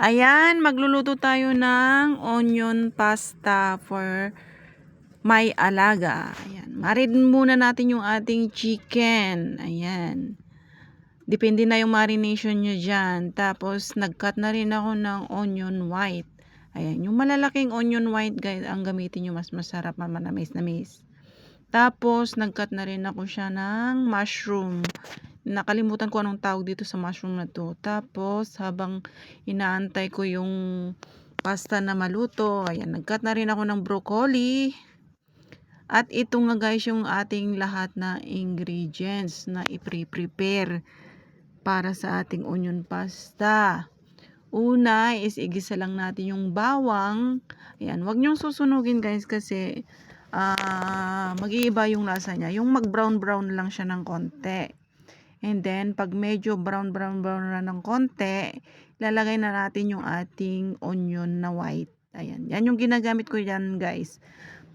Ayan, magluluto tayo ng onion pasta for may alaga. Ayan, marin muna natin yung ating chicken. Ayan. Depende na yung marination nyo dyan. Tapos, nag-cut na rin ako ng onion white. Ayan, yung malalaking onion white, guys, ang gamitin nyo, mas masarap, manamis-namis. Tapos, nag-cut na rin ako siya ng mushroom. Nakalimutan ko anong tawag dito sa mushroom na to. Tapos, habang inaantay ko yung pasta na maluto, ayan, nag-cut na rin ako ng broccoli. At ito nga guys, yung ating lahat na ingredients na i-prepare para sa ating onion pasta. Una is igisa lang natin yung bawang. Ayan, wag nyong susunugin guys kasi mag-iiba yung lasa niya. Yung mag-brown-brown lang siya ng konti. And then, pag medyo brown na ng konti, lalagay na natin yung ating onion na white. Ayan, yan yung ginagamit ko yan guys.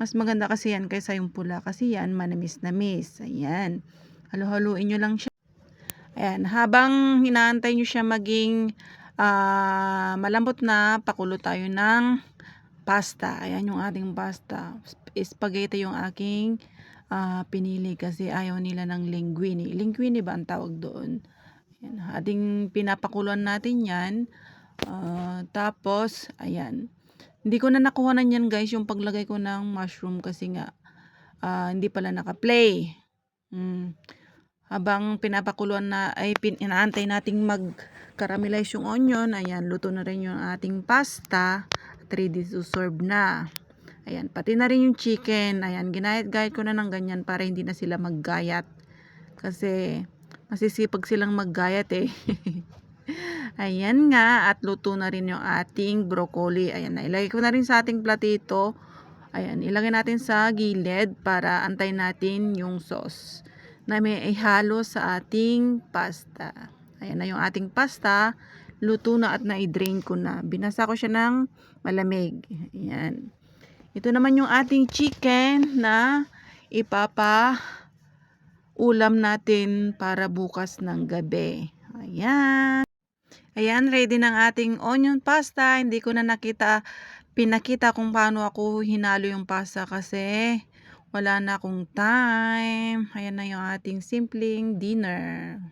Mas maganda kasi yan kaysa yung pula kasi yan manamis-namis. Ayan, halo-haluin nyo lang siya. Ayan, habang hinaantay nyo siya maging malambot na, pakulo tayo ng pasta. Ayan yung ating pasta. Spaghetti yung aking pinili kasi ayaw nila ng linguine. Linguine ba ang tawag doon? Ayan, ating pinapakuluan natin yan. Tapos, ayan. Hindi ko na nakuha na yan guys yung paglagay ko ng mushroom kasi nga hindi pala naka-play. Habang pinapakuluan na ay inaantay nating mag-caramelize yung onion, ayan, luto na rin yung ating pasta at ready to serve na. Ayan, pati na rin yung chicken. Ayan, ginayat-gayat ko na ng ganyan para hindi na sila maggayat. Kasi masisipag silang maggayat eh. Ayan nga, at luto na rin yung ating broccoli. Ayan, ilagay ko na rin sa ating platito. Ayan, ilagay natin sa gilid para antay natin yung sauce na may ihalo sa ating pasta. Ayan na yung ating pasta. Luto na at na-drain ko na. Binasa ko siya ng malamig. Ayan. Ito naman yung ating chicken na ulam natin para bukas ng gabi. Ayan. Ayan, ready ng ating onion pasta. Hindi ko na pinakita kung paano ako hinalo yung pasta kasi wala na akong time. Ayan na yung ating simpleng dinner.